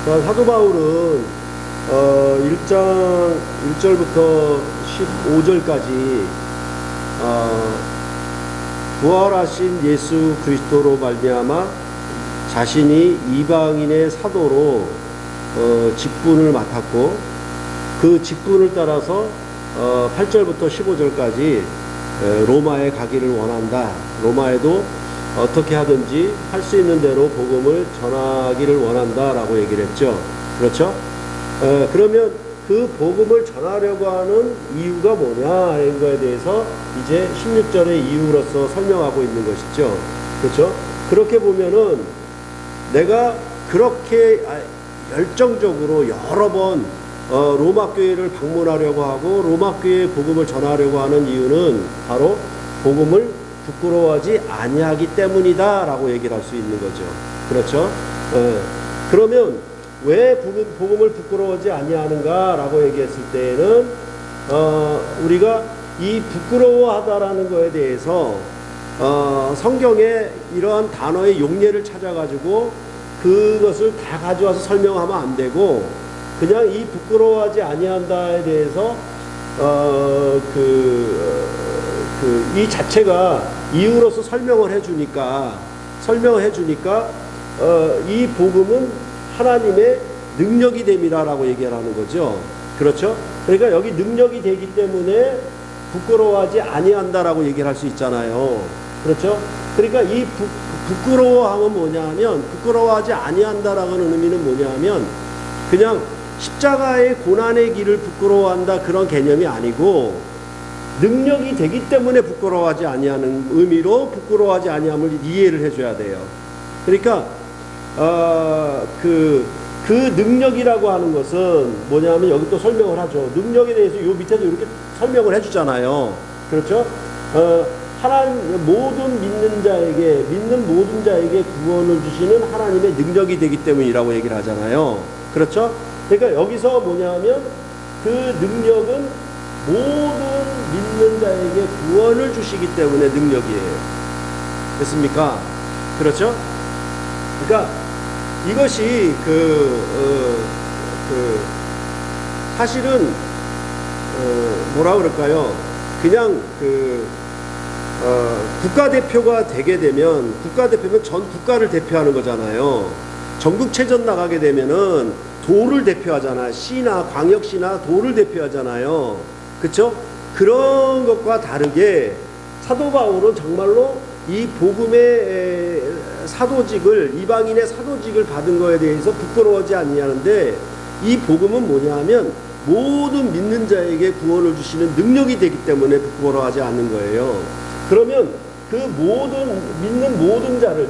사도 바울은 1장 1절부터 15절까지 부활하신 예수 그리스도로 말미암아 자신이 이방인의 사도로 직분을 맡았고, 그 직분을 따라서 8절부터 15절까지 로마에 가기를 원한다. 로마에도 어떻게 하든지 할 수 있는 대로 복음을 전하기를 원한다 라고 얘기를 했죠. 그렇죠? 그러면 그 복음을 전하려고 하는 이유가 뭐냐 이런 거에 대해서 이제 16절의 이유로서 설명하고 있는 것이죠. 그렇죠? 그렇게 보면은 내가 그렇게 열정적으로 여러 번 로마 교회를 방문하려고 하고 로마 교회에 복음을 전하려고 하는 이유는 바로 복음을 부끄러워하지 아니하기 때문이다 라고 얘기를 할 수 있는 거죠. 그렇죠? 그러면 왜 복음을 부끄러워하지 아니하는가 라고 얘기했을 때에는 우리가 이 부끄러워하다라는 거에 대해서 성경에 이러한 단어의 용례를 찾아가지고 그것을 다 가져와서 설명하면 안 되고, 그냥 이 부끄러워하지 아니한다에 대해서 이 자체가 이유로서 설명을 해주니까 이 복음은 하나님의 능력이 됨이라고 얘기를 하는 거죠. 그렇죠? 그러니까 여기 능력이 되기 때문에 부끄러워하지 아니한다라고 얘기를 할 수 있잖아요. 그렇죠? 그러니까 이 부끄러워함은 뭐냐면, 부끄러워하지 아니한다라는 의미는 뭐냐면 그냥 십자가의 고난의 길을 부끄러워한다 그런 개념이 아니고, 능력이 되기 때문에 부끄러워하지 아니하는 의미로 부끄러워하지 아니함을 이해를 해줘야 돼요. 그러니까 그 능력이라고 하는 것은 뭐냐면 여기 또 설명을 하죠. 능력에 대해서 요 밑에도 이렇게 설명을 해주잖아요. 그렇죠? 하나님 믿는 모든 자에게 구원을 주시는 하나님의 능력이 되기 때문이라고 얘기를 하잖아요. 그렇죠? 그러니까 여기서 뭐냐면 그 능력은 모든 믿는 자에게 구원을 주시기 때문에 능력이에요. 됐습니까? 그렇죠? 그러니까 이것이 사실은 뭐라 그럴까요? 그냥 국가대표가 되게 되면, 국가대표면 전 국가를 대표하는 거잖아요. 전국체전 나가게 되면은 도를 대표하잖아요. 시나 광역시나 도를 대표하잖아요. 그렇죠? 그런 것과 다르게 사도 바울은 정말로 이 복음의 사도직을, 이방인의 사도직을 받은 거에 대해서 부끄러워하지 아니하는데, 이 복음은 뭐냐 하면 모든 믿는 자에게 구원을 주시는 능력이 되기 때문에 부끄러워하지 않는 거예요. 그러면 그 믿는 모든 자를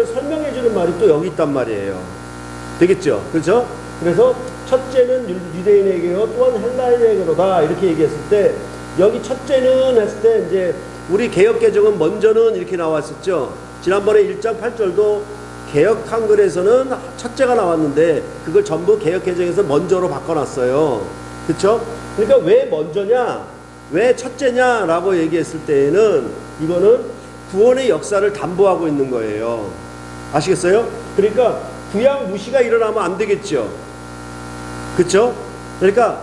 설명해 주는 말이 또 여기 있단 말이에요. 되겠죠? 그렇죠? 그래서 첫째는 유대인에게요, 또한 헬라인에게로다 이렇게 얘기했을 때, 여기 첫째는 했을 때 이제 우리 개역개정은 먼저는 이렇게 나왔었죠. 지난번에 1장 8절도 개역 한글에서는 첫째가 나왔는데 그걸 전부 개역개정에서 먼저로 바꿔놨어요. 그렇죠? 그러니까 왜 먼저냐, 왜 첫째냐라고 얘기했을 때에는 이거는 구원의 역사를 담보하고 있는 거예요. 아시겠어요? 그러니까 구약 무시가 일어나면 안 되겠죠. 그렇죠? 그러니까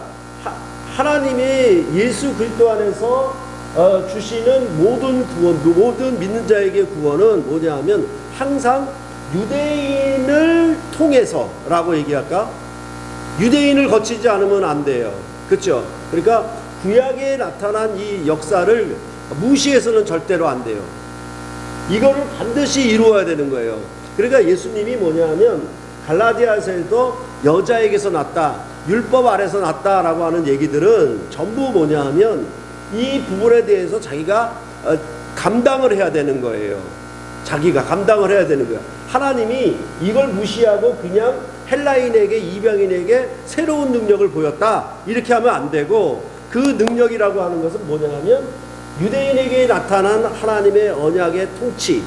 하나님이 예수 그리스도 안에서 주시는 모든 구원, 모든 믿는 자에게 구원은 뭐냐 하면 항상 유대인을 통해서라고 얘기할까? 유대인을 거치지 않으면 안 돼요. 그렇죠? 그러니까 구약에 나타난 이 역사를 무시해서는 절대로 안 돼요. 이거를 반드시 이루어야 되는 거예요. 그러니까 예수님이 뭐냐 하면 갈라디아서에도 여자에게서 났다, 율법 아래서 났다라고 하는 얘기들은 전부 뭐냐 하면 이 부분에 대해서 자기가 감당을 해야 되는 거예요. 자기가 감당을 해야 되는 거야. 하나님이 이걸 무시하고 그냥 헬라인에게, 이방인에게 새로운 능력을 보였다 이렇게 하면 안 되고, 그 능력이라고 하는 것은 뭐냐 하면 유대인에게 나타난 하나님의 언약의 통치,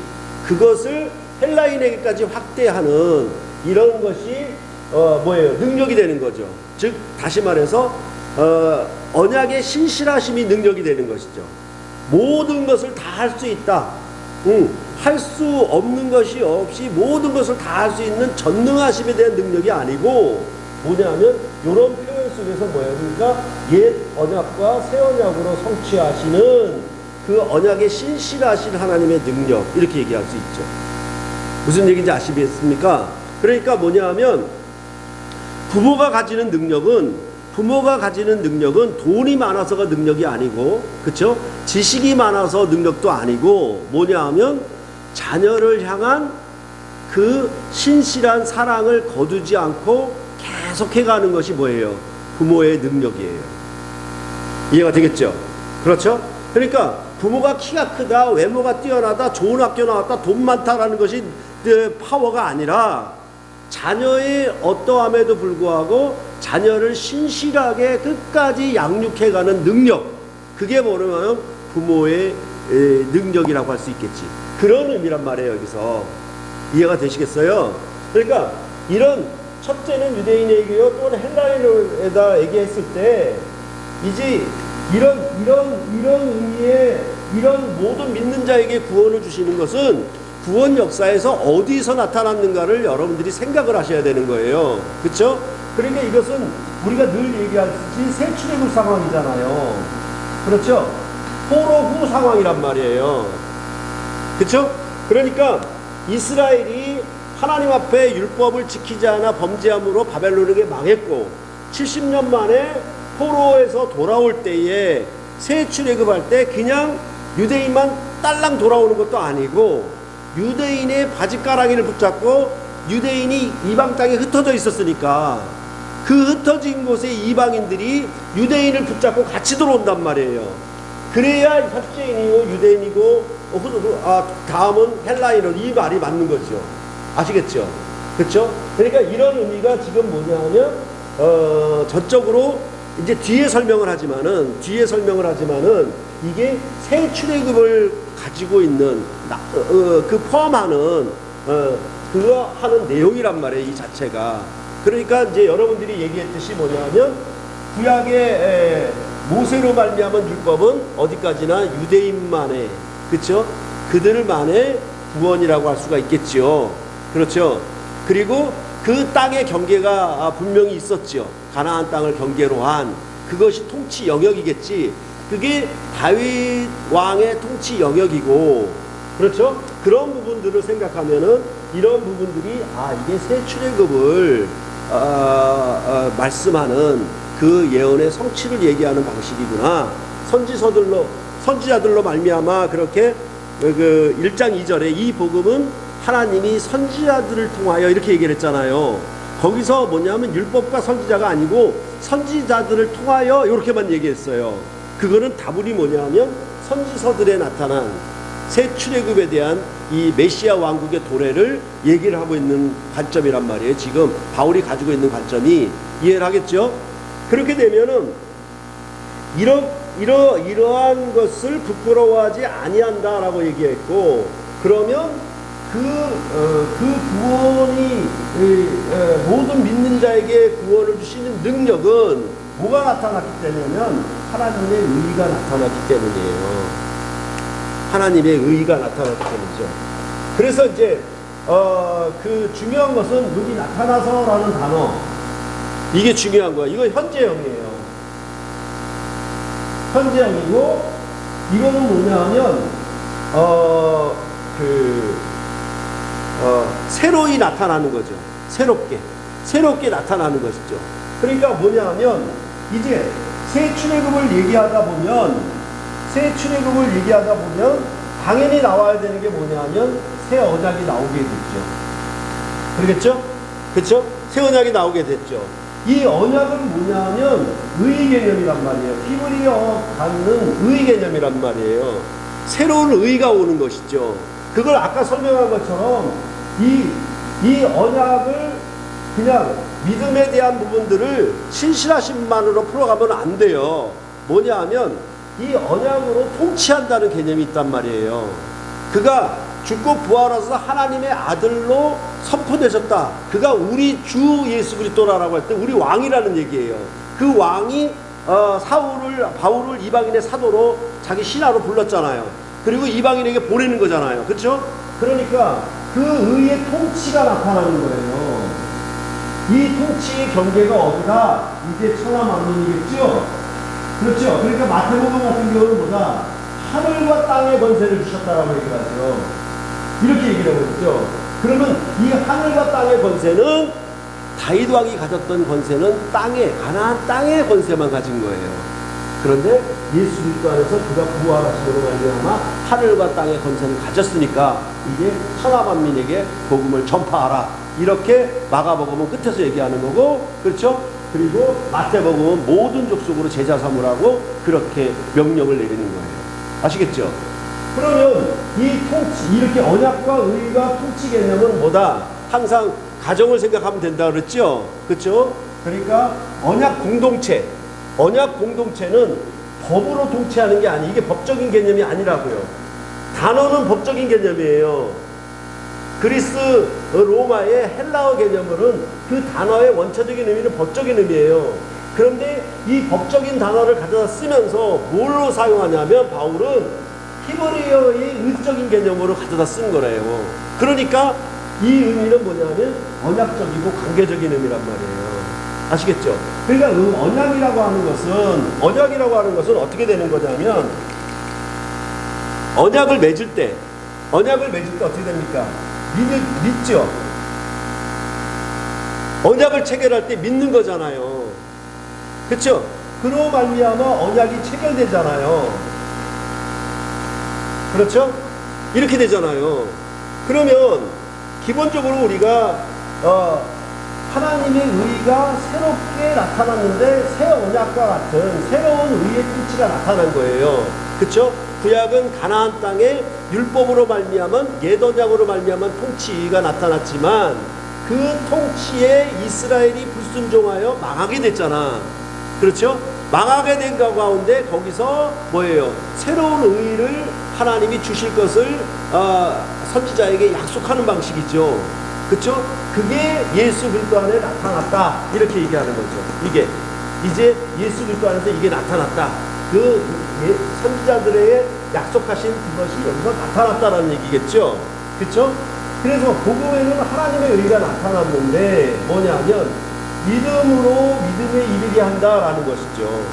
그것을 헬라인에게까지 확대하는 이런 것이 뭐예요? 능력이 되는 거죠. 즉 다시 말해서 언약의 신실하심이 능력이 되는 것이죠. 모든 것을 다 할 수 있다. 할 수 없는 것이 없이 모든 것을 다 할 수 있는 전능하심에 대한 능력이 아니고 뭐냐면 이런 표현 속에서 뭐예요? 그러니까 옛 언약과 새 언약으로 성취하시는 그 언약의 신실하신 하나님의 능력 이렇게 얘기할 수 있죠. 무슨 얘기인지 아시겠습니까? 그러니까 뭐냐면 부모가 가지는 능력은 돈이 많아서가 능력이 아니고, 그렇죠? 지식이 많아서 능력도 아니고 뭐냐 하면 자녀를 향한 그 신실한 사랑을 거두지 않고 계속해가는 것이 뭐예요? 부모의 능력이에요. 이해가 되겠죠? 그렇죠? 그러니까 부모가 키가 크다, 외모가 뛰어나다, 좋은 학교 나왔다, 돈 많다라는 것이 파워가 아니라 자녀의 어떠함에도 불구하고 자녀를 신실하게 끝까지 양육해가는 능력, 그게 뭐냐면 부모의 능력이라고 할 수 있겠지. 그런 의미란 말이에요. 여기서 이해가 되시겠어요? 그러니까 이런 첫째는 유대인에게요, 또는 헬라인에다 얘기했을 때 이제 이런 의미의 이런 모든 믿는 자에게 구원을 주시는 것은 구원 역사에서 어디서 나타났는가를 여러분들이 생각을 하셔야 되는 거예요. 그렇죠? 그러니까 이것은 우리가 늘 얘기하듯이 새 출애굽 상황이잖아요. 그렇죠? 포로 후 상황이란 말이에요. 그렇죠? 그러니까 이스라엘이 하나님 앞에 율법을 지키지 않아 범죄함으로 바벨론에게 망했고 70년 만에 포로에서 돌아올 때에 새 출애굽할 때 그냥 유대인만 딸랑 돌아오는 것도 아니고 유대인의 바지가랑이를 붙잡고 유대인이 이방 땅에 흩어져 있었으니까 그 흩어진 곳에 이방인들이 유대인을 붙잡고 같이 들어온단 말이에요. 그래야 삽제인이고 유대인이고 다음은 헬라인은 이 말이 맞는 거죠. 아시겠죠? 그렇죠? 그러니까 이런 의미가 지금 뭐냐면 전적으로 이제 뒤에 설명을 하지만은 이게 새 출애굽을 가지고 있는 그 포함하는 그거 하는 내용이란 말이에요. 이 자체가. 그러니까 이제 여러분들이 얘기했듯이 뭐냐면 구약의 모세로 말미암은 율법은 어디까지나 유대인만의, 그렇죠? 그들만의 구원이라고 할 수가 있겠죠. 그렇죠? 그리고 그 땅의 경계가 분명히 있었죠. 가나안 땅을 경계로 한 그것이 통치 영역이겠지. 그게 다윗 왕의 통치 영역이고, 그렇죠? 그런 부분들을 생각하면은 이런 부분들이 이게 새 출애굽을 말씀하는 그 예언의 성취를 얘기하는 방식이구나. 선지자들로 말미암아 그렇게 그 1장 2절에 이 복음은 하나님이 선지자들을 통하여 이렇게 얘기를 했잖아요. 거기서 뭐냐면 율법과 선지자가 아니고 선지자들을 통하여 이렇게만 얘기했어요. 그거는 다분히 뭐냐면 선지서들에 나타난 새 출애굽에 대한 이 메시아 왕국의 도래를 얘기를 하고 있는 관점이란 말이에요. 지금 바울이 가지고 있는 관점이. 이해를 하겠죠? 그렇게 되면은 이러한 것을 부끄러워하지 아니한다라고 얘기했고, 그러면 그 구원이 모든 믿는 자에게 구원을 주시는 능력은 뭐가 나타났기 때문이냐면 하나님의 의의가 나타났기 때문이에요. 하나님의 의의가 나타났기 때문이죠. 그래서 이제 그 중요한 것은 여기 나타나서라는 단어, 이게 중요한 거야. 이거 현재형이에요. 현재형이고, 이거는 뭐냐면 새로이 나타나는 거죠. 새롭게 나타나는 것이죠. 그러니까 뭐냐면 이제 새 출애굽을 얘기하다 보면 당연히 나와야 되는 게 뭐냐면 새 언약이 나오게 됐죠. 그러겠죠? 그렇죠? 새 언약이 나오게 됐죠. 이 언약은 뭐냐면 의의 개념이란 말이에요. 히브리어 갖는 의의 개념이란 말이에요. 새로운 의의가 오는 것이죠. 그걸 아까 설명한 것처럼 이 언약을 그냥 믿음에 대한 부분들을 신실하심만으로 풀어가면 안 돼요. 뭐냐 하면 이 언약으로 통치한다는 개념이 있단 말이에요. 그가 죽고 부활하셔서 하나님의 아들로 선포되셨다. 그가 우리 주 예수 그리스도라고 할 때 우리 왕이라는 얘기예요. 그 왕이 바울을 이방인의 사도로 자기 신하로 불렀잖아요. 그리고 이방인에게 보내는 거잖아요. 그렇죠? 그러니까 그 의의 통치가 나타나는 거예요. 이 통치의 경계가 어디가? 이제 천하 만민이겠죠? 그렇죠? 그러니까 마태복음 같은 경우는 뭐다? 하늘과 땅의 권세를 주셨다라고 얘기를 하죠. 이렇게 얘기를 하고 있죠. 그러면 이 하늘과 땅의 권세는 다윗 왕이 가졌던 권세는 가나안 땅의 권세만 가진 거예요. 그런데 예수 그리스도 안에서 그가 부활하심으로 말미암아 하늘과 땅의 권세를 가졌으니까 이제 천하 만민에게 복음을 전파하라. 이렇게 마가복음은 끝에서 얘기하는 거고, 그렇죠? 그리고 마태복음은 모든 족속으로 제자 삼으라고 그렇게 명령을 내리는 거예요. 아시겠죠? 그러면 이 통치, 이렇게 언약과 의가 통치 개념은 뭐다? 항상 가정을 생각하면 된다 그랬죠? 그렇죠? 그러니까 언약 공동체는 법으로 통치하는 게 아니, 이게 법적인 개념이 아니라고요. 단어는 법적인 개념이에요. 그리스 로마의 헬라어 개념으로는 그 단어의 원초적인 의미는 법적인 의미예요. 그런데 이 법적인 단어를 가져다 쓰면서 뭘로 사용하냐면 바울은 히브리어의 의적인 개념으로 가져다 쓴 거래요. 그러니까 이 의미는 뭐냐면 언약적이고 관계적인 의미란 말이에요. 아시겠죠? 그러니까 언약이라고 하는 것은 어떻게 되는 거냐면 언약을 맺을 때 어떻게 됩니까? 믿죠? 언약을 체결할 때 믿는 거잖아요. 그렇죠? 그로 말미암아 언약이 체결되잖아요. 그렇죠? 이렇게 되잖아요. 그러면 기본적으로 우리가 하나님의 의가 새롭게 나타났는데 새 언약과 같은 새로운 의의 통치가 나타난 거예요. 그렇죠? 구약은 가나안 땅에 율법으로 말미암은 옛 언약으로 말미암은 통치가 나타났지만 그 통치에 이스라엘이 불순종하여 망하게 됐잖아. 그렇죠? 망하게 된 가운데 거기서 뭐예요? 새로운 의를 하나님이 주실 것을 선지자에게 약속하는 방식이죠. 그렇죠? 그게 예수 그리스도 안에 나타났다. 이렇게 얘기하는 거죠. 이게 이제 예수 그리스도 안에서 이게 나타났다. 그 선지자들에게 약속하신 그것이 여기서 나타났다라는 얘기겠죠. 그렇죠? 그래서 복음에는 하나님의 의가 나타났는데 뭐냐면 믿음으로 믿음에 이르게 한다라는 것이죠.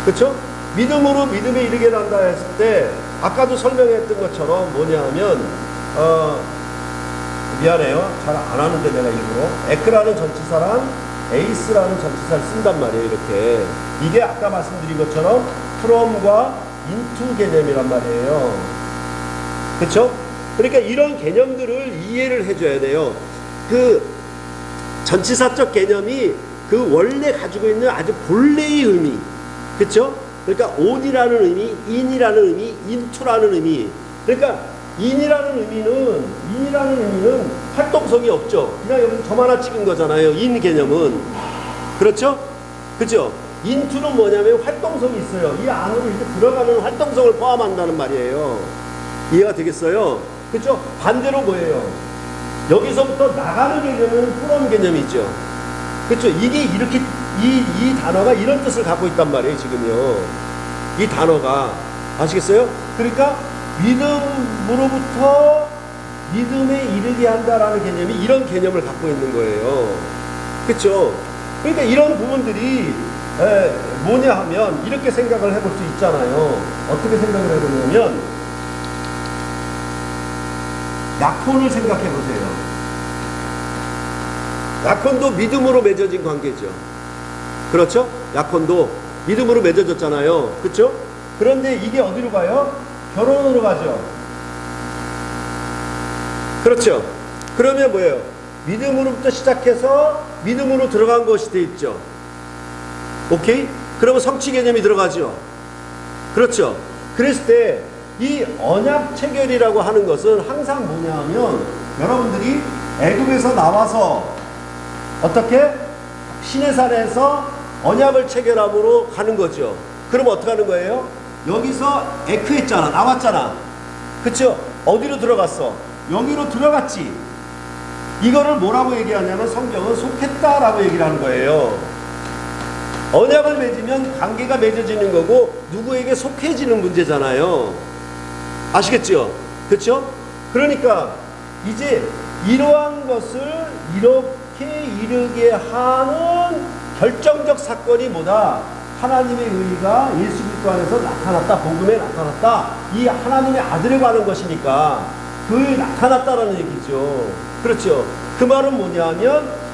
그렇죠? 믿음으로 믿음에 이르게 한다 했을 때 아까도 설명했던 것처럼 뭐냐면 미안해요. 잘 안 하는데 내가 일부러 에크라는 전치사랑 에이스라는 전치사를 쓴단 말이에요. 이렇게 이게 아까 말씀드린 것처럼 from과 into 개념이란 말이에요. 그렇죠? 그러니까 이런 개념들을 이해를 해줘야 돼요. 그 전치사적 개념이 그 원래 가지고 있는 아주 본래의 의미, 그렇죠? 그러니까 on이라는 의미, in이라는 의미, into라는 의미. 그러니까 in이라는 의미는 활동성이 없죠. 그냥 여기서 점 하나 찍은 거잖아요. in 개념은. 그렇죠? 그죠? into는 뭐냐면 활동성이 있어요. 이 안으로 이렇게 들어가는 활동성을 포함한다는 말이에요. 이해가 되겠어요? 그렇죠? 반대로 뭐예요? 여기서부터 나가는 개념은 from 개념이죠. 그렇죠? 이게 이렇게 이 단어가 이런 뜻을 갖고 있단 말이에요. 지금요. 이 단어가 아시겠어요? 그러니까 믿음으로부터 믿음에 이르게 한다라는 개념이 이런 개념을 갖고 있는 거예요. 그렇죠? 그러니까 이런 부분들이 뭐냐 하면 이렇게 생각을 해볼 수 있잖아요. 어떻게 생각을 해보냐면 약혼을 생각해 보세요. 약혼도 믿음으로 맺어진 관계죠. 그렇죠? 약혼도 믿음으로 맺어졌잖아요. 그렇죠? 그런데 이게 어디로 가요? 결혼으로 가죠. 그렇죠? 그러면 뭐예요? 믿음으로부터 시작해서 믿음으로 들어간 것이 돼 있죠. 오케이? 그러면 성취 개념이 들어가죠. 그렇죠? 그랬을 때 이 언약 체결이라고 하는 것은 항상 뭐냐면 여러분들이 애굽에서 나와서 어떻게? 시내산에서 언약을 체결함으로 가는 거죠. 그럼 어떻게 하는 거예요? 여기서 에크했잖아. 나왔잖아. 그쵸? 어디로 들어갔어? 여기로 들어갔지. 이거를 뭐라고 얘기하냐면 성경은 속했다라고 얘기를 하는 거예요. 언약을 맺으면 관계가 맺어지는 거고 누구에게 속해지는 문제잖아요. 아시겠죠? 그렇죠? 그러니까 이제 이러한 것을 이렇게 이르게 하는 결정적 사건이 뭐다? 하나님의 의가 예수 그리스도 안에서 나타났다. 복음에 나타났다. 이 하나님의 아들에 관한 것이니까 그에 나타났다라는 얘기죠. 그렇죠? 그 말은 뭐냐면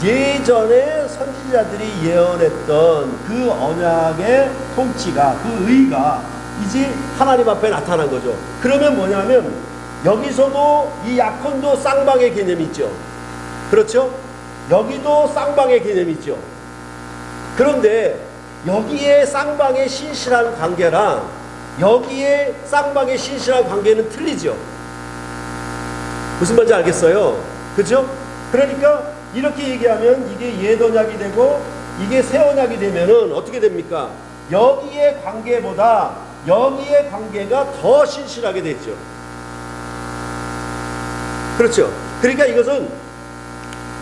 예전에 선지자들이 예언했던 그 언약의 통치가, 그 의가 이제 하나님 앞에 나타난 거죠. 그러면 뭐냐면 여기서도 이 약혼도 쌍방의 개념이 있죠. 그렇죠? 여기도 쌍방의 개념이 있죠. 그런데 여기에 쌍방의 신실한 관계랑 여기에 쌍방의 신실한 관계는 틀리죠. 무슨 말인지 알겠어요? 그죠? 그러니까 이렇게 얘기하면 이게 옛 언약이 되고 이게 새 언약이 되면은 어떻게 됩니까? 여기의 관계보다 여기의 관계가 더 신실하게 됐죠. 그렇죠? 그러니까 이것은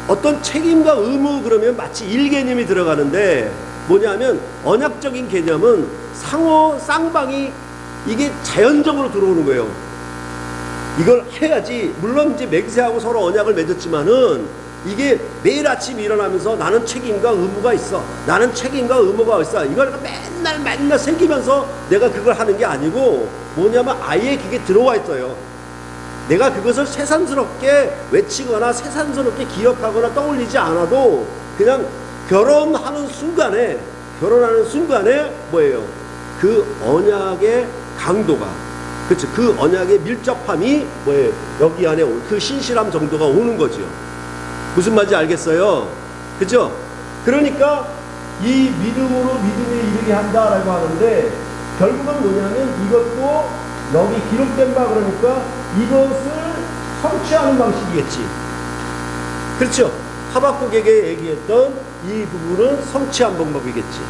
어떤 책임과 의무 그러면 마치 일개념이 들어가는데 뭐냐면 언약적인 개념은 상호 쌍방이 이게 자연적으로 들어오는 거예요. 이걸 해야지. 물론 이제 맹세하고 서로 언약을 맺었지만은 이게 매일 아침 일어나면서 나는 책임과 의무가 있어. 나는 책임과 의무가 있어. 이걸 맨날 새기면서 내가 그걸 하는 게 아니고 뭐냐면 아예 그게 들어와 있어요. 내가 그것을 새삼스럽게 외치거나 새삼스럽게 기억하거나 떠올리지 않아도 그냥 결혼하는 순간에 뭐예요? 그 언약의 강도가, 그렇죠? 그 언약의 밀접함이 뭐예요? 여기 안에 그 신실함 정도가 오는 거죠. 무슨 말인지 알겠어요? 그죠? 그러니까 이 믿음으로 믿음에 이르게 한다라고 하는데 결국은 뭐냐면 이것도 여기 기록된 바 그러니까 이것을 성취하는 방식이겠지. 그렇죠? 하박국에게 얘기했던 이 부분은 성취한 방법이겠지.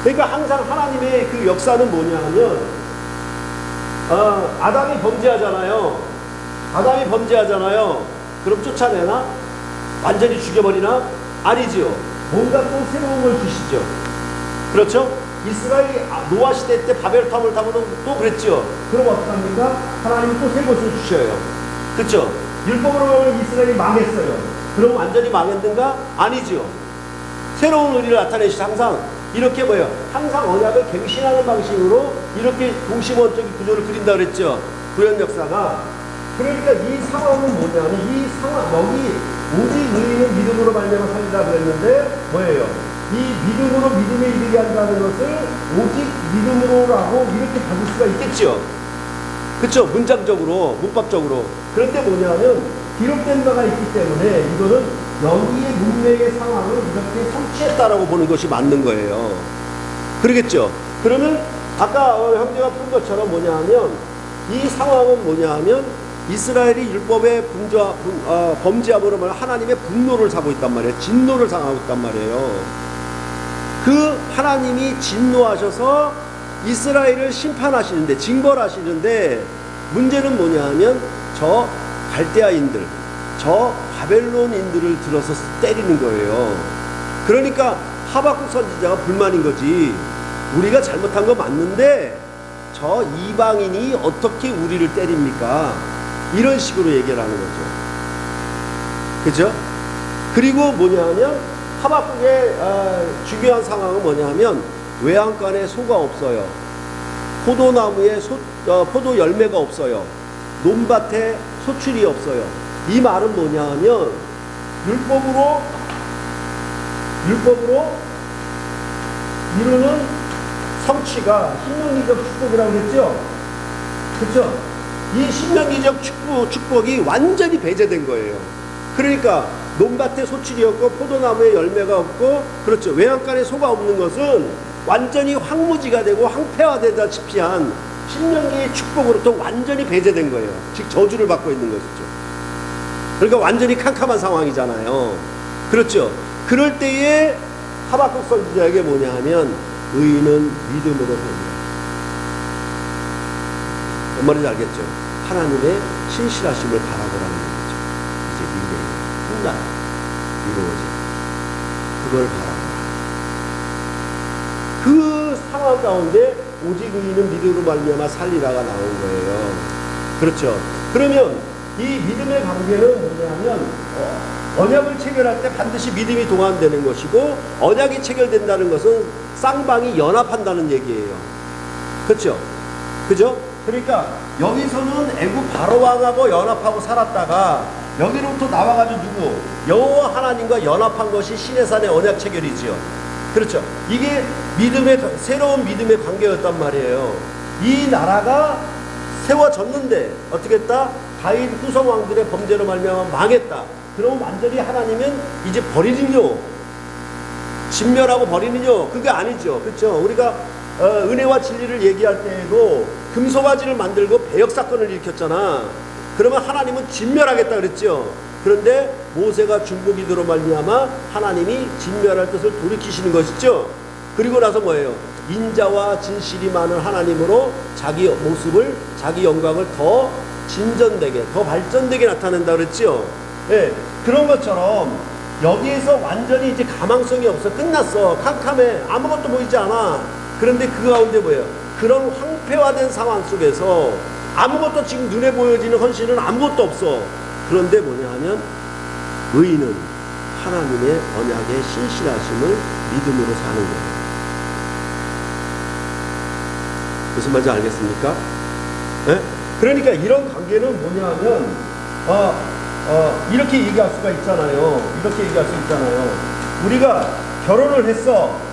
그러니까 항상 하나님의 그 역사는 뭐냐 하면 아담이 범죄하잖아요. 그럼 쫓아내나? 완전히 죽여버리나? 아니지요. 뭔가 또 새로운 걸 주시죠. 그렇죠? 이스라엘이 노아 시대 때 바벨탑을 타고는 또 그랬죠. 그럼 어떡합니까? 하나님이 또 새 것을 주셔요. 그렇죠? 율법으로 보면 이스라엘이 망했어요. 그럼 완전히 망했는가? 아니죠. 새로운 의리를 나타내시죠. 항상 이렇게 뭐예요? 항상 언약을 갱신하는 방식으로 이렇게 동시원적인 구조를 그린다 그랬죠. 구현 역사가. 그러니까 이 상황은 뭐냐면 이 상황 여기 오직 의인은 믿음으로 말미암아 살리라 그랬는데 뭐예요? 이 믿음으로 믿음에 이르게 한다는 것을 오직 믿음으로라고 이렇게 받을 수가 있겠죠. 그렇죠? 문장적으로, 문법적으로. 그런데 뭐냐면 기록된 바가 있기 때문에 이거는 여기의 문맥의 상황을 이렇게 성취했다라고 보는 것이 맞는 거예요. 그러겠죠? 그러면 아까 형제가 푼 것처럼 뭐냐면 이 상황은 뭐냐면 이스라엘이 율법의 범죄함으로 말하면 하나님의 분노를 사고 있단 말이에요. 진노를 당하고 있단 말이에요. 그 하나님이 진노하셔서 이스라엘을 심판하시는데, 징벌하시는데 문제는 뭐냐면 저 갈대아인들, 저 바벨론인들을 들어서 때리는 거예요. 그러니까 하박국 선지자가 불만인 거지. 우리가 잘못한 거 맞는데 저 이방인이 어떻게 우리를 때립니까? 이런 식으로 얘기를 하는 거죠. 그죠? 그리고 뭐냐면 하박국의 중요한 상황은 뭐냐면 외양간에 소가 없어요. 포도나무에 포도 열매가 없어요. 논밭에 소출이 없어요. 이 말은 뭐냐면 율법으로 이루는 성취가 신명기적 축복이라고 했죠. 그렇죠? 이 신명기적 축복이 완전히 배제된 거예요. 그러니까 논밭에 소출이 없고 포도나무에 열매가 없고, 그렇죠, 외양간에 소가 없는 것은 완전히 황무지가 되고 황폐화되다시피 한 신명기의 축복으로부터 완전히 배제된 거예요. 즉 저주를 받고 있는 것이죠. 그러니까 완전히 캄캄한 상황이잖아요. 그렇죠? 그럴 때에 하박국 선지자에게 뭐냐 하면 의인은 믿음으로 삽니다. 뭔 말인지 알겠죠? 하나님의 신실하심을 바라보라는 거죠. 이제 미래에 한날 이루어질 그걸 바라보라. 그 상황 가운데 오직 의인은 믿음으로 말미암아 살리라가 나온 거예요. 그렇죠. 그러면 이 믿음의 관계는 뭐냐면 언약을 체결할 때 반드시 믿음이 동반되는 것이고, 언약이 체결된다는 것은 쌍방이 연합한다는 얘기예요. 그렇죠? 그죠? 그러니까 여기서는 애굽 바로 왕하고 연합하고 살았다가 여기로부터 나와가지고 누구? 여호와 하나님과 연합한 것이 시내산의 언약 체결이지요. 그렇죠? 이게 새로운 믿음의 관계였단 말이에요. 이 나라가 세워졌는데 어떻게 했다? 다윗 후성 왕들의 범죄로 말미암아 망했다. 그럼 완전히 하나님은 이제 버리는요? 진멸하고 버리는요? 그게 아니죠. 그렇죠? 우리가 은혜와 진리를 얘기할 때에도 금소바지를 만들고 배역 사건을 일으켰잖아. 그러면 하나님은 진멸하겠다 그랬죠. 그런데 모세가 중보기도로 말미암아 하나님이 진멸할 뜻을 돌이키시는 것이죠. 그리고 나서 뭐예요? 인자와 진실이 많은 하나님으로 자기 모습을, 자기 영광을 더 진전되게, 더 발전되게 나타낸다 그랬죠. 예, 그런 것처럼 여기에서 완전히 이제 가망성이 없어. 끝났어. 캄캄해. 아무것도 보이지 않아. 그런데 그 가운데 뭐예요? 그런 황폐화된 상황 속에서 아무것도 지금 눈에 보여지는 헌신은 아무것도 없어. 그런데 뭐냐 하면 의인은 하나님의 언약의 신실하심을 믿음으로 사는 거예요. 무슨 말인지 알겠습니까? 네? 그러니까 이런 관계는 뭐냐 하면 이렇게 얘기할 수가 있잖아요. 이렇게 얘기할 수 있잖아요. 우리가 결혼을 했어.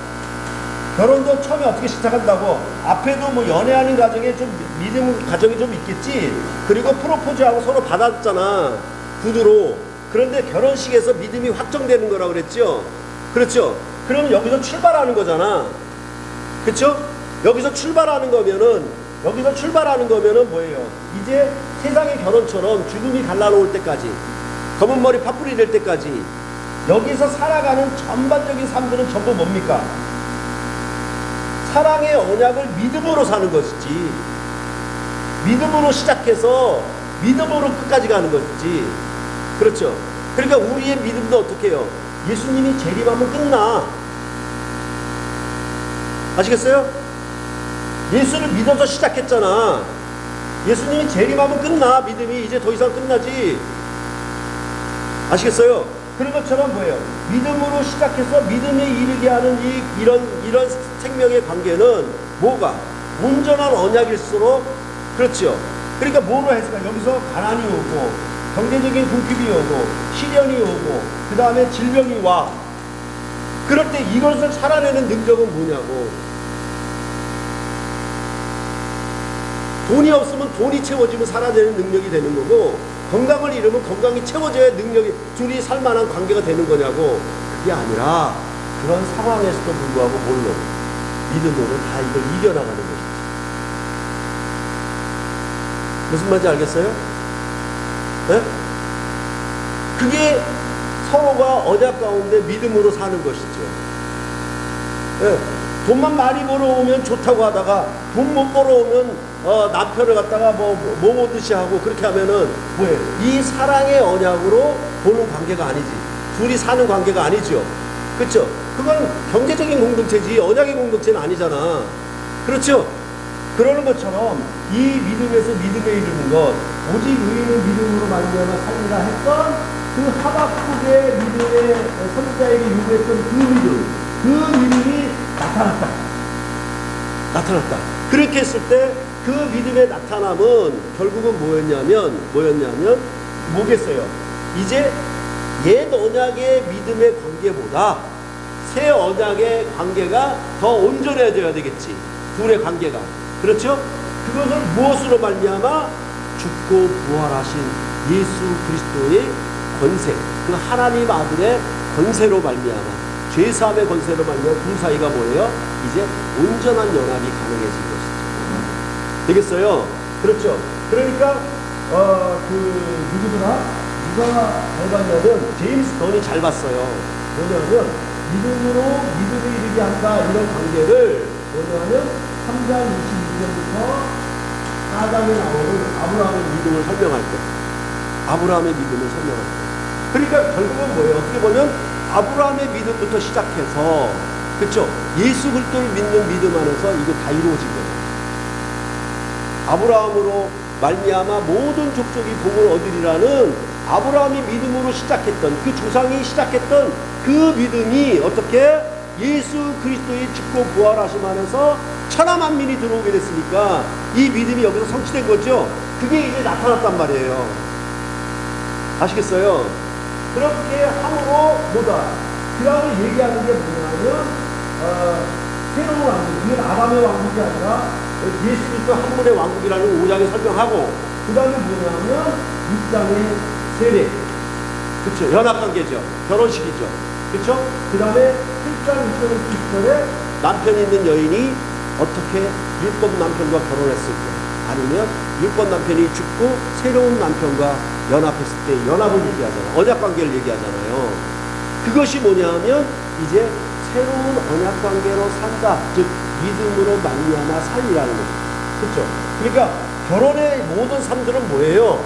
결혼도 처음에 어떻게 시작한다고? 앞에도 뭐 연애하는 과정에 좀 믿음 과정이 좀 있겠지. 그리고 프로포즈하고 서로 받았잖아. 구두로. 그런데 결혼식에서 믿음이 확정되는 거라고 그랬죠. 그렇죠. 그러면 여기서 출발하는 거잖아. 그렇죠? 여기서 출발하는 거면은 뭐예요? 이제 세상의 결혼처럼 죽음이 갈라놓을 때까지, 검은 머리 파뿌리 될 때까지 여기서 살아가는 전반적인 삶들은 전부 뭡니까? 사랑의 언약을 믿음으로 사는 것이지. 믿음으로 시작해서 믿음으로 끝까지 가는 것이지. 그렇죠. 그러니까 우리의 믿음도 어떻게 해요? 예수님이 재림하면 끝나. 아시겠어요? 예수를 믿어서 시작했잖아. 예수님이 재림하면 끝나. 믿음이 이제 더 이상 끝나지. 아시겠어요? 그런 것처럼 뭐예요? 믿음으로 시작해서 믿음에 이르게 하는 이런 생명의 관계는 뭐가? 온전한 언약일수록, 그렇죠. 그러니까 뭐로 했을까? 여기서 가난이 오고, 경제적인 궁핍이 오고, 시련이 오고, 그 다음에 질병이 와. 그럴 때 이것을 살아내는 능력은 뭐냐고. 돈이 없으면 돈이 채워지면 살아내는 능력이 되는 거고, 건강을 잃으면 건강이 채워져야 능력이, 둘이 살만한 관계가 되는 거냐고. 그게 아니라 그런 상황에서도 불구하고 뭘로? 믿음으로 다 이걸 이겨나가는 것이지. 무슨 말인지 알겠어요? 네? 그게 서로가 언약 가운데 믿음으로 사는 것이죠. 네. 돈만 많이 벌어오면 좋다고 하다가 돈 못 벌어오면 남편을 갖다가 뭐 보듯이 하고 그렇게 하면은 뭐예요? 이 사랑의 언약으로 보는 관계가 아니지. 둘이 사는 관계가 아니죠. 그렇죠? 그건 경제적인 공동체지 언약의 공동체는 아니잖아. 그렇죠? 그러는 것처럼 이 믿음에서 믿음에 이르는 것, 오직 의인은 믿음으로 말미암아 살리라 했던 그 하박국의 믿음의 선지자에게 요구했던 그 믿음이 나타났다. 그렇게 했을 때 그 믿음의 나타남은 결국은 뭐겠어요? 이제 옛 언약의 믿음의 관계보다 새 언약의 관계가 더 온전해져야 되겠지. 둘의 관계가. 그렇죠? 그것을 무엇으로 말미암아? 죽고 부활하신 예수 그리스도의 권세, 그 하나님 아들의 권세로 말미암아, 죄사함의 권세로 말미암아 그 사이가 뭐예요? 이제 온전한 연합이 가능해진 것이죠. 되겠어요? 그렇죠? 그러니까 누가 잘 봤냐면 제임스 던이 잘 봤어요. 뭐냐면 믿음에 이르게 한다, 이런 관계를 뭐냐면 3장 22절부터 4장에 나오는 아브라함의 믿음을 설명할 때. 그러니까 결국은 뭐예요? 어떻게 보면 아브라함의 믿음부터 시작해서, 그렇죠? 예수 그리스도를 믿는 믿음 안에서 이거 다 이루어진 거예요. 아브라함으로 말미암아 모든 족속이 복을 얻으리라는 아브라함이 믿음으로 시작했던 그 조상이 시작했던 그 믿음이 어떻게 예수 그리스도의 죽고 부활하심 안에서 천하 만민이 들어오게 됐으니까 이 믿음이 여기서 성취된 거죠. 그게 이제 나타났단 말이에요. 아시겠어요? 그렇게 함으로 뭐다? 그 다음에 얘기하는 게 뭐냐면 새로운 왕국, 이건 아담의 왕국이 아니라 예수 그리스도 한 분의 왕국이라는 5장에 설명하고, 그 다음에 뭐냐면 6장의 세례, 그쵸? 연합관계죠. 결혼식이죠. 그쵸? 그 다음에 7장 6절 9절에 남편이 있는 여인이 어떻게 율법 남편과 결혼했을 때, 아니면 율법 남편이 죽고 새로운 남편과 연합했을 때 연합을 얘기하잖아요. 언약관계를 얘기하잖아요. 그것이 뭐냐면 이제 새로운 언약관계로 산다. 즉 믿음으로 말미암아 살리라는 거죠. 그렇죠? 그러니까 결혼의 모든 삶들은 뭐예요?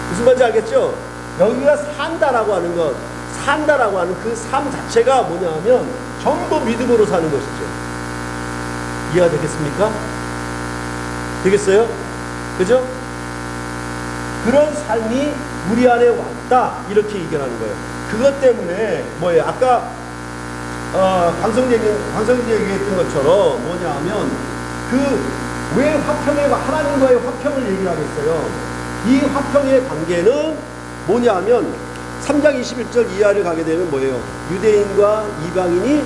무슨 말인지 알겠죠? 여기가 산다라고 하는 것, 산다라고 하는 그 삶 자체가 뭐냐면 전부 믿음으로 사는 것이죠. 이해가 되겠습니까? 되겠어요? 그죠? 그런 삶이 우리 안에 왔다, 이렇게 얘기하는 거예요. 그것 때문에 뭐예요? 아까 광성이 얘기했던 것처럼 뭐냐면 그 왜 화평의 하나님과의 화평을 얘기를 하겠어요? 이 화평의 관계는 뭐냐면 3장 21절 이하를 가게 되면 뭐예요? 유대인과 이방인이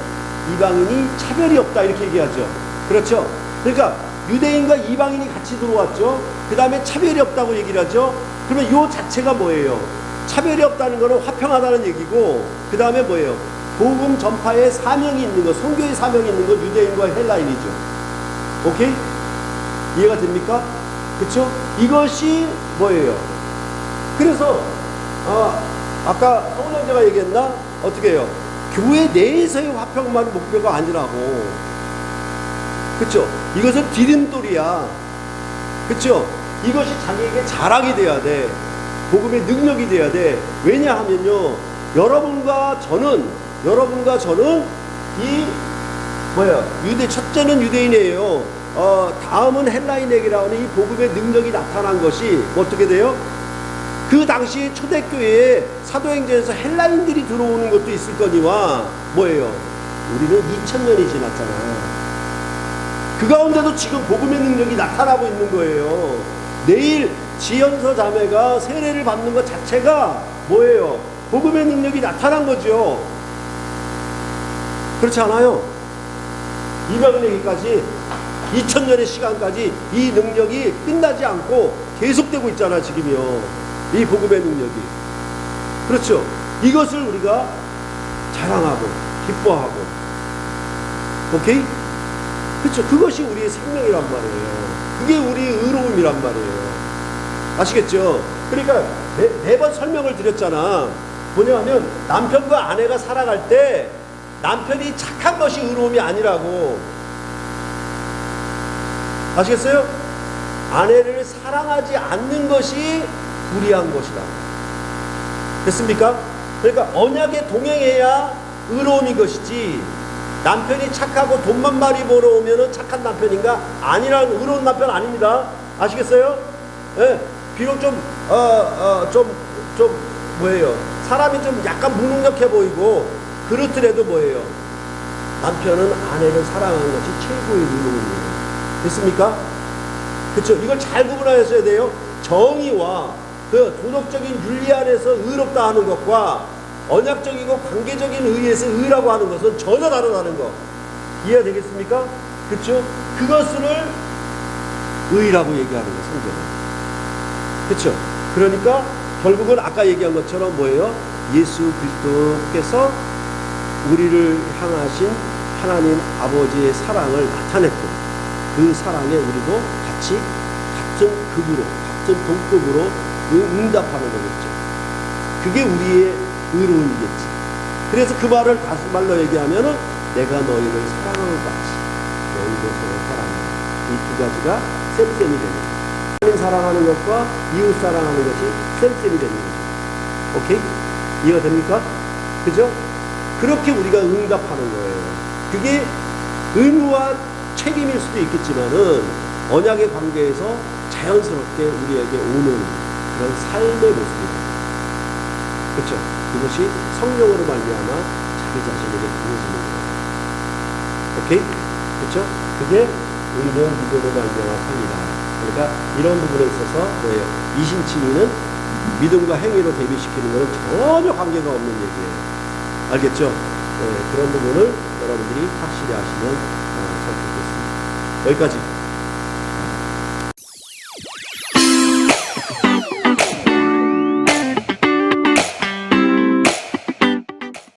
차별이 없다, 이렇게 얘기하죠. 그렇죠? 그러니까 유대인과 이방인이 같이 들어왔죠. 그 다음에 차별이 없다고 얘기를 하죠. 그러면 이 자체가 뭐예요? 차별이 없다는 거는 화평하다는 얘기고, 그 다음에 뭐예요? 복음 전파의 사명이 있는 거, 선교의 사명이 있는 건 유대인과 헬라인이죠. 오케이? 이해가 됩니까? 그쵸? 이것이 뭐예요? 그래서 아까 성훈 형제가 얘기했나? 어떻게 해요? 교회 내에서의 화평만 목표가 아니라고. 그쵸? 이것은 디딤돌이야. 그쵸? 이것이 자기에게 자랑이 돼야 돼. 복음의 능력이 돼야 돼. 왜냐하면요, 여러분과 저는 이 첫째는 유대인이에요. 다음은 헬라인에게라는 이 복음의 능력이 나타난 것이 어떻게 돼요? 그 당시 초대교회에 사도행전에서 헬라인들이 들어오는 것도 있을 거니와 뭐예요? 우리는 2000년이 지났잖아요. 그 가운데도 지금 복음의 능력이 나타나고 있는 거예요. 내일 지연서 자매가 세례를 받는 것 자체가 뭐예요? 복음의 능력이 나타난 거죠. 그렇지 않아요? 이방인에게까지 2000년의 시간까지 이 능력이 끝나지 않고 계속되고 있잖아, 지금요. 이 복음의 능력이. 그렇죠? 이것을 우리가 자랑하고 기뻐하고, 오케이? 그렇죠? 그것이 우리의 생명이란 말이에요. 그게 우리의 의로움이란 말이에요. 아시겠죠? 그러니까 매번 설명을 드렸잖아. 뭐냐면 남편과 아내가 살아갈 때 남편이 착한 것이 의로움이 아니라고. 아시겠어요? 아내를 사랑하지 않는 것이 불의한 것이다. 됐습니까? 그러니까 언약에 동행해야 의로움인 것이지, 남편이 착하고 돈만 많이 벌어오면은 착한 남편인가? 아니라는, 의로운 남편 아닙니다. 아시겠어요? 예. 비록 뭐예요? 사람이 좀 약간 무능력해 보이고 그렇더라도 뭐예요? 남편은 아내를 사랑하는 것이 최고의 의로움이에요. 됐습니까? 그렇죠? 이걸 잘 구분하셔야 돼요. 정의와 그 도덕적인 윤리 안에서 의롭다 하는 것과 언약적이고 관계적인 의에서 의라고 하는 것은 전혀 다르다는 거. 이해가 되겠습니까? 그렇죠? 그것을 의라고 얘기하는 거, 성경은. 그렇죠? 그러니까 결국은 아까 얘기한 것처럼 뭐예요? 예수 그리스도께서 우리를 향하신 하나님 아버지의 사랑을 나타냈고, 그 사랑에 우리도 같은 급으로, 같은 동급으로 응답하는 거겠죠. 그게 우리의 의로움이겠지. 그래서 그 말을 다시 말로 얘기하면은 내가 너희를 사랑한 것 같이 너희도 서로 사랑해. 이 두 가지가 쌤쌤이 되는 거죠. 하나님 사랑하는 것과 이웃 사랑하는 것이 쌤쌤이 되는 거죠. 오케이? 이해가 됩니까? 그죠? 그렇게 우리가 응답하는 거예요. 그게 의무와 책임일 수도 있겠지만은 언약의 관계에서 자연스럽게 우리에게 오는 그런 삶의 모습이에요. 그렇죠? 그것이 성령으로 말미암아 자기 자신에게 부어지는 거예요. 오케이? 그렇죠? 그게 의는 믿음으로 말미암아 살리라. 그러니까 이런 부분에 있어서 뭐예요? 이신칭의는 믿음과 행위로 대비시키는 것은 전혀 관계가 없는 얘기예요. 알겠죠? 네, 그런 부분을 여러분들이 확실히 아시면 잘 좋겠습니다. 여기까지.